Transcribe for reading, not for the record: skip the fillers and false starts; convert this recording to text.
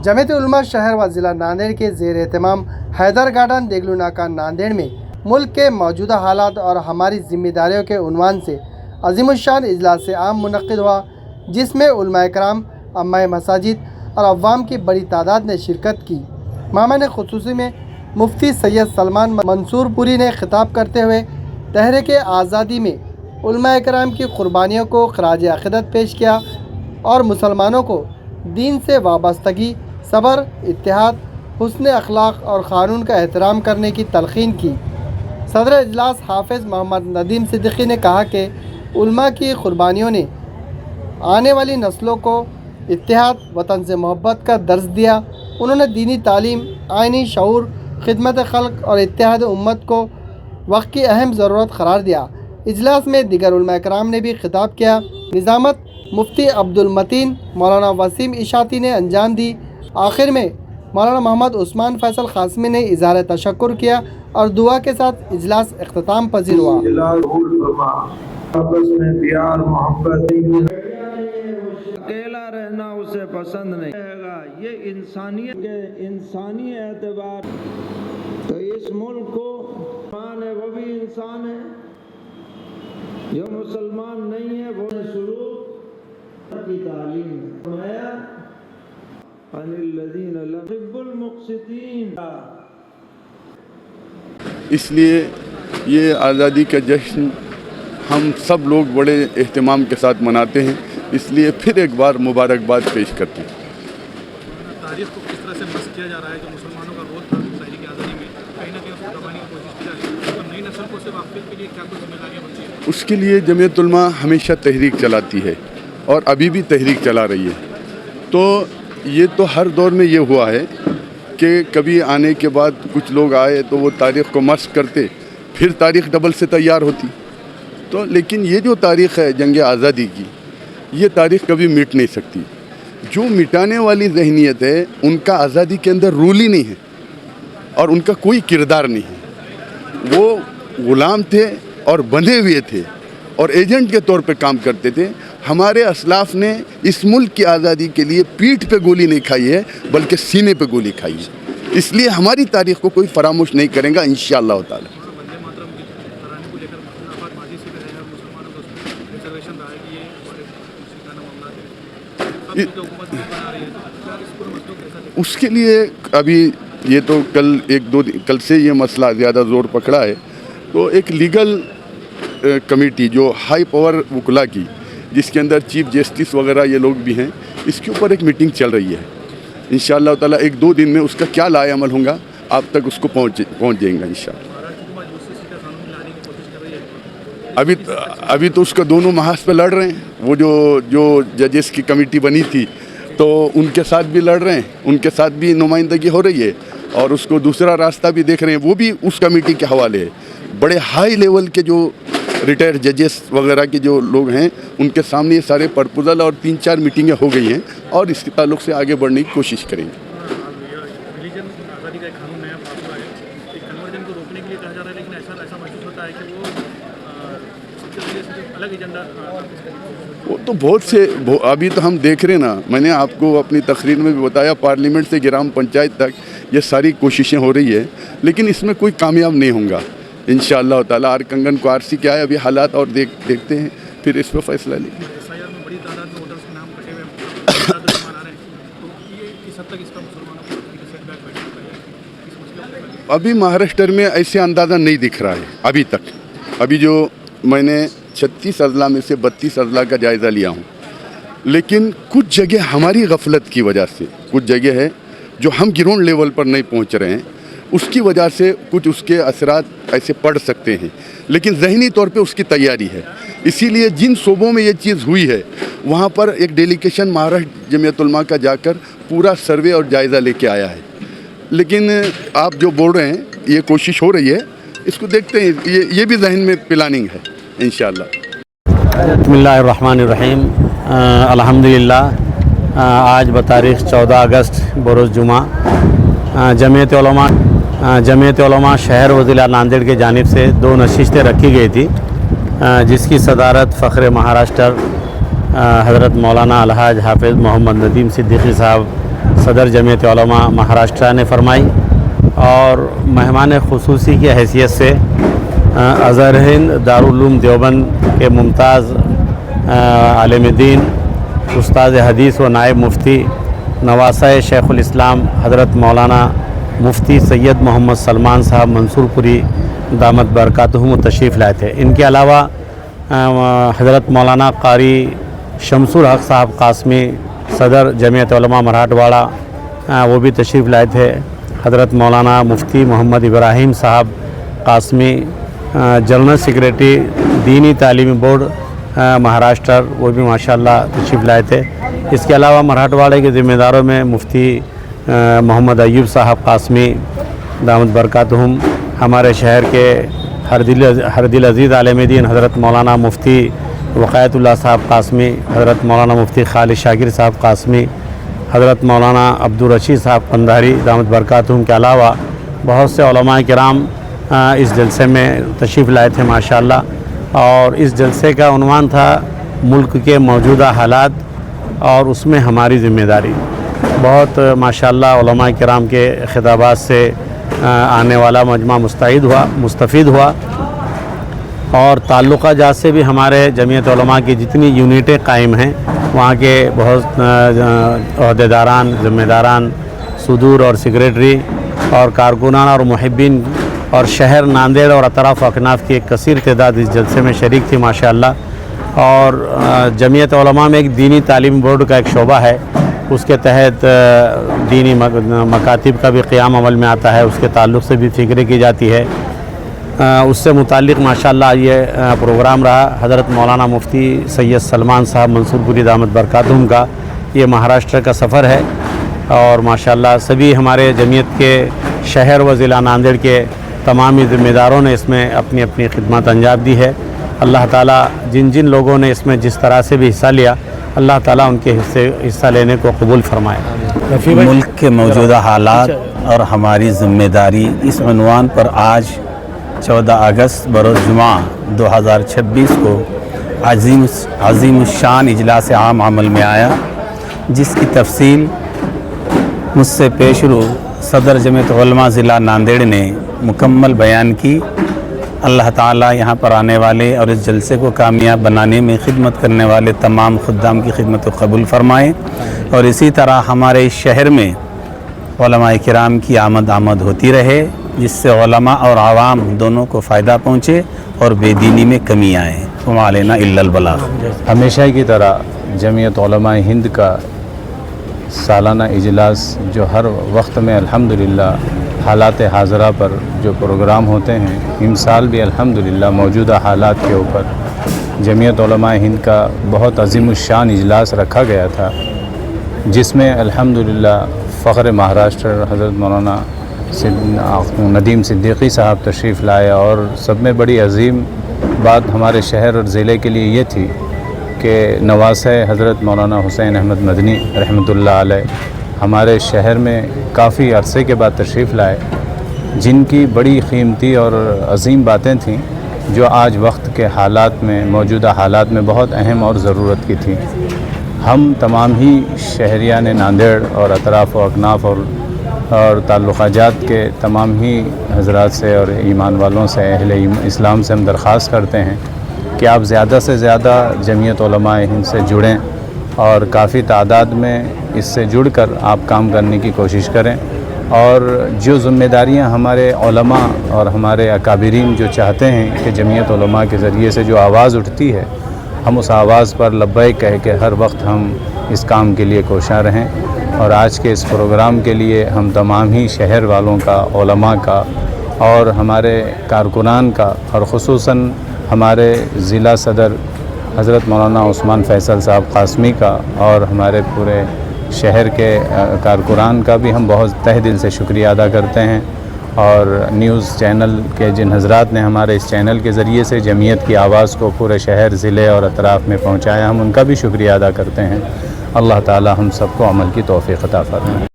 जमीयत उलमा शहर व ज़िला नांदेड़ के ज़ेर एहतमाम हैदर गार्डन देगलू नाका नांदेड़ में मुल्क के मौजूदा हालात और हमारी ज़िम्मेदारियों के उन्वान से अज़ीमुश्शान इजलास आम मुनक़्क़िद हुआ, जिसमें उलमाए कराम, अम्माए मसाजिद और अव्वाम की बड़ी तादाद ने शिरकत की। मेहमान ख़ुसूसी में मुफ्ती सैयद सलमान मंसूरपुरी ने खिताब करते हुए तहरीक आज़ादी में उलमाए कराम की क़ुरबानियों को ख़राज अक़ीदत पेश किया और मुसलमानों को दीन से वाबस्तगी, सब्र, इत्तेहाद, हुस्न अखलाक और क़ानून का एहतराम करने की तलक़ीन की। सदर इजलास हाफ़िज़ मोहम्मद नदीम सिद्दीकी ने कहा कि उलमा की क़ुरबानियों ने आने वाली नस्लों को इत्तेहाद, वतन से मोहब्बत का दर्स दिया। उन्होंने दीनी तालीम, आइनी शऊर, खिदमत खल्क़ और इत्तेहाद उम्मत को वक्त की अहम ज़रूरत करार दिया। इजलास में दीगर उलमा कराम ने भी खिताब किया। निज़ामत मुफ्ती अब्दुल मतीन मौलाना वसीम इशाती ने अंजाम दी। आखिर में मौलाना मोहम्मद उस्मान फैसल क़ासिमी ने इज़हार तशक्कुर किया और दुआ के साथ इजलास इख्तिताम पजीर हुआ। आपस में प्यार मोहब्बत, अकेला रहना उसे पसंद नहीं रहेगा। ये इंसानियत के इंसानी एतबार तो इस मुल्क को मान है, वो भी इंसान है। जो मुसलमान नहीं है वो शुरू की तालीम फरमाया अनिल्लज़ीना ला युहिब्बुल मुक़्सितीन। इसलिए ये आज़ादी का जश्न हम सब लोग बड़े एहतमाम के साथ मनाते हैं, इसलिए फिर एक बार मुबारकबाद पेश करते हैं। तारीख़ को किस तरह से मस किया जा रहा है, जो मुसलमानों का रोल था तहरीक आज़ादी में, कहीं ना कहीं उसको दबाने की कोशिश की जा रही है, और नई नस्ल को सिर्फ वाक़फ़ के लिए क्या कुछ जिम्मेदारियाँ बनती हैं? उसके लिए जमीयत उलमा हमेशा तहरीक चलाती है और अभी भी तहरीक चला रही है। तो ये तो हर दौर में ये हुआ है कि कभी आने के बाद कुछ लोग आए तो वो तारीख़ को मस करते, फिर तारीख़ डबल से तैयार होती। तो लेकिन ये जो तारीख़ है जंग आज़ादी की, ये तारीख़ कभी मिट नहीं सकती। जो मिटाने वाली जहनीत है उनका आज़ादी के अंदर रूल ही नहीं है और उनका कोई किरदार नहीं है। वो ग़ुलाम थे और बंधे हुए थे और एजेंट के तौर पे काम करते थे। हमारे असलाफ ने इस मुल्क की आज़ादी के लिए पीठ पे गोली नहीं खाई है, बल्कि सीने पे गोली खाई है। इसलिए हमारी तारीख़ को कोई फरामोश नहीं करेगा इंशाअल्लाह ताला। उसके लिए अभी ये तो कल से ये मसला ज़्यादा ज़ोर पकड़ा है, तो एक लीगल कमेटी जो हाई पावर वकला की, जिसके अंदर चीफ जस्टिस वगैरह ये लोग भी हैं, इसके ऊपर एक मीटिंग चल रही है। इंशाअल्लाह ताला 1-2 दिन में उसका क्या लाए अमल होगा आप तक उसको पहुँच जाएगा इंशाअल्लाह। अभी तो उसका दोनों महाज पे लड़ रहे हैं। वो जो जजेस की कमेटी बनी थी तो उनके साथ भी लड़ रहे हैं, उनके साथ भी नुमाइंदगी हो रही है और उसको दूसरा रास्ता भी देख रहे हैं, वो भी उस कमेटी के हवाले है। बड़े हाई लेवल के जो रिटायर्ड जजेस वगैरह के जो लोग हैं उनके सामने ये सारे प्रपोजल और 3-4 मीटिंगें हो गई हैं और इसके ताल्लुक से आगे बढ़ने की कोशिश करेंगे। वो तो अभी तो हम देख रहे हैं ना, मैंने आपको अपनी तकरीर में भी बताया, पार्लियामेंट से ग्राम पंचायत तक ये सारी कोशिशें हो रही है, लेकिन इसमें कोई कामयाब नहीं होगा इंशाअल्लाह ताला। आर कंगन को आरसी क्या है अभी हालात और देखते हैं, फिर इस पर फैसला लेंगे। अभी महाराष्ट्र में ऐसे अंदाज़ा नहीं दिख रहा है अभी तक। अभी जो मैंने 36 अजला में से 32 अजला का जायज़ा लिया हूँ, लेकिन कुछ जगह हमारी गफलत की वजह से, कुछ जगह है जो हम ग्राउंड लेवल पर नहीं पहुँच रहे हैं, उसकी वजह से कुछ उसके असरात ऐसे पड़ सकते हैं, लेकिन ज़हनी तौर पे उसकी तैयारी है। इसीलिए जिन सूबों में ये चीज़ हुई है वहाँ पर एक डेलीगेशन महाराष्ट्र जमीयत उलमा का जाकर पूरा सर्वे और जायज़ा लेके आया है। लेकिन आप जो बोल रहे हैं ये कोशिश हो रही है, इसको देखते हैं, ये भी जहन में प्लानिंग है इंशाअल्लाह। बिस्मिल्लाहिर्रहमानिर्रहीम। अल्हम्दुलिल्लाह आज बतारीख़ 14 अगस्त बरोज़ जुमा जमीयत उलमा शहर व ज़िला नांदेड़ के जानिब से 2 नशिस्तें रखी गई थी, जिसकी सदारत फ़ख्र महाराष्ट्र हज़रत मौलाना अलहाज हाफ़िज़ मोहम्मद नदीम सिद्दीकी साहब صدر جمعیت علماء مہاراشٹرا نے فرمائی، اور مہمان خصوصی کی حیثیت سے ازہر ہند دارالعلوم دیوبند کے ممتاز عالم دین، استاد حدیث و نائب مفتی نواسہ شیخ الاسلام حضرت مولانا مفتی سید محمد سلمان صاحب منصور پوری دامت برکاتہم تشریف لائے تھے۔ ان کے علاوہ حضرت مولانا قاری شمس الحق صاحب قاسمی صدر جمعیت علماء مراٹھواڑہ وہ بھی تشریف لائے تھے۔ حضرت مولانا مفتی محمد ابراہیم صاحب قاسمی جنرل سیکریٹری دینی تعلیمی بورڈ مہاراشٹر، وہ بھی ماشاءاللہ تشریف لائے تھے۔ اس کے علاوہ مراٹھواڑے کے ذمہ داروں میں مفتی محمد ایوب صاحب قاسمی دامت برکاتہم، ہمارے شہر کے ہر دل عزیز عالم دین حضرت مولانا مفتی وقایت اللہ صاحب قاسمی، حضرت مولانا مفتی خالد شاکر صاحب قاسمی، حضرت مولانا عبدالرشید صاحب قندھاری دامت برکاتہم کے علاوہ بہت سے علماء کرام اس جلسے میں تشریف لائے تھے ماشاءاللہ۔ اور اس جلسے کا عنوان تھا ملک کے موجودہ حالات اور اس میں ہماری ذمہ داری۔ بہت ماشاءاللہ علماء کرام کے خطابات سے آنے والا مجمع مستفید ہوا، اور تعلقہ جات سے بھی ہمارے جمعیت علماء کی جتنی یونٹیں قائم ہیں وہاں کے بہت عہدیداران، ذمہ داران، صدور اور سیکریٹری اور کارکنان اور محبین اور شہر ناندیڑ اور اطراف و اکناف کی ایک کثیر تعداد اس جلسے میں شریک تھی ماشاءاللہ۔ اور جمعیت علماء میں ایک دینی تعلیم بورڈ کا ایک شعبہ ہے، اس کے تحت دینی مکاتب کا بھی قیام عمل میں آتا ہے، اس کے تعلق سے بھی فکریں کی جاتی ہے۔ اس سے متعلق ماشاءاللہ یہ پروگرام رہا۔ حضرت مولانا مفتی سید سلمان صاحب منصور پوری دامت برکاتہم کا یہ مہاراشٹر کا سفر ہے، اور ماشاءاللہ سبھی ہمارے جمعیت کے شہر و ضلع ناندیڑ کے تمامی ذمہ داروں نے اس میں اپنی اپنی خدمات انجام دی ہے۔ اللہ تعالیٰ جن لوگوں نے اس میں جس طرح سے بھی حصہ لیا، اللہ تعالیٰ ان کے حصہ لینے کو قبول فرمائے۔ ملک کے موجودہ حالات اور ہماری ذمہ داری، اس عنوان پر آج 14 اگست بروز جمعہ 2026 کو عظیم الشان اجلاس عام عمل میں آیا، جس کی تفصیل مجھ سے پیش رو صدر جمعیت علماء ضلع ناندیڑ نے مکمل بیان کی۔ اللہ تعالیٰ یہاں پر آنے والے اور اس جلسے کو کامیاب بنانے میں خدمت کرنے والے تمام خدام کی خدمت کو قبول فرمائے، اور اسی طرح ہمارے شہر میں علماء کرام کی آمد ہوتی رہے، جس سے علماء اور عوام دونوں کو فائدہ پہنچے اور بے دینی میں کمی آئے۔ وما علینا الا البلاغ۔ ہمیشہ کی طرح جمعیت علماء ہند کا سالانہ اجلاس جو ہر وقت میں الحمدللہ حالات حاضرہ پر جو پروگرام ہوتے ہیں، امسال بھی الحمدللہ موجودہ حالات کے اوپر جمعیت علماء ہند کا بہت عظیم الشان اجلاس رکھا گیا تھا، جس میں الحمدللہ فخر مہاراشٹر حضرت مولانا ندیم صدیقی صاحب تشریف لائے، اور سب میں بڑی عظیم بات ہمارے شہر اور ضلع کے لیے یہ تھی کہ نواسہ حضرت مولانا حسین احمد مدنی رحمۃ اللہ علیہ ہمارے شہر میں کافی عرصے کے بعد تشریف لائے، جن کی بڑی قیمتی اور عظیم باتیں تھیں جو آج وقت کے حالات میں، موجودہ حالات میں بہت اہم اور ضرورت کی تھیں۔ ہم تمام ہی شہریان ناندیڑ اور اطراف و اکناف اور تعلقہ جات کے تمام ہی حضرات سے اور ایمان والوں سے، اہل اسلام سے ہم درخواست کرتے ہیں کہ آپ زیادہ سے زیادہ جمعیت علماء ہند سے جڑیں، اور کافی تعداد میں اس سے جڑ کر آپ کام کرنے کی کوشش کریں، اور جو ذمہ داریاں ہمارے علماء اور ہمارے اکابرین جو چاہتے ہیں کہ جمعیت علماء کے ذریعے سے جو آواز اٹھتی ہے، ہم اس آواز پر لبیک کہہ کے ہر وقت ہم اس کام کے لیے کوشاں رہیں۔ اور آج کے اس پروگرام کے لیے ہم تمام ہی شہر والوں کا، علماء کا اور ہمارے کارکنان کا، اور خصوصاً ہمارے ضلع صدر حضرت مولانا عثمان فیصل صاحب قاسمی کا اور ہمارے پورے شہر کے کارکنان کا بھی ہم بہت تہ دل سے شکریہ ادا کرتے ہیں، اور نیوز چینل کے جن حضرات نے ہمارے اس چینل کے ذریعے سے جمعیت کی آواز کو پورے شہر، ضلع اور اطراف میں پہنچایا، ہم ان کا بھی شکریہ ادا کرتے ہیں۔ اللہ تعالی ہم سب کو عمل کی توفیق عطا فرمائے۔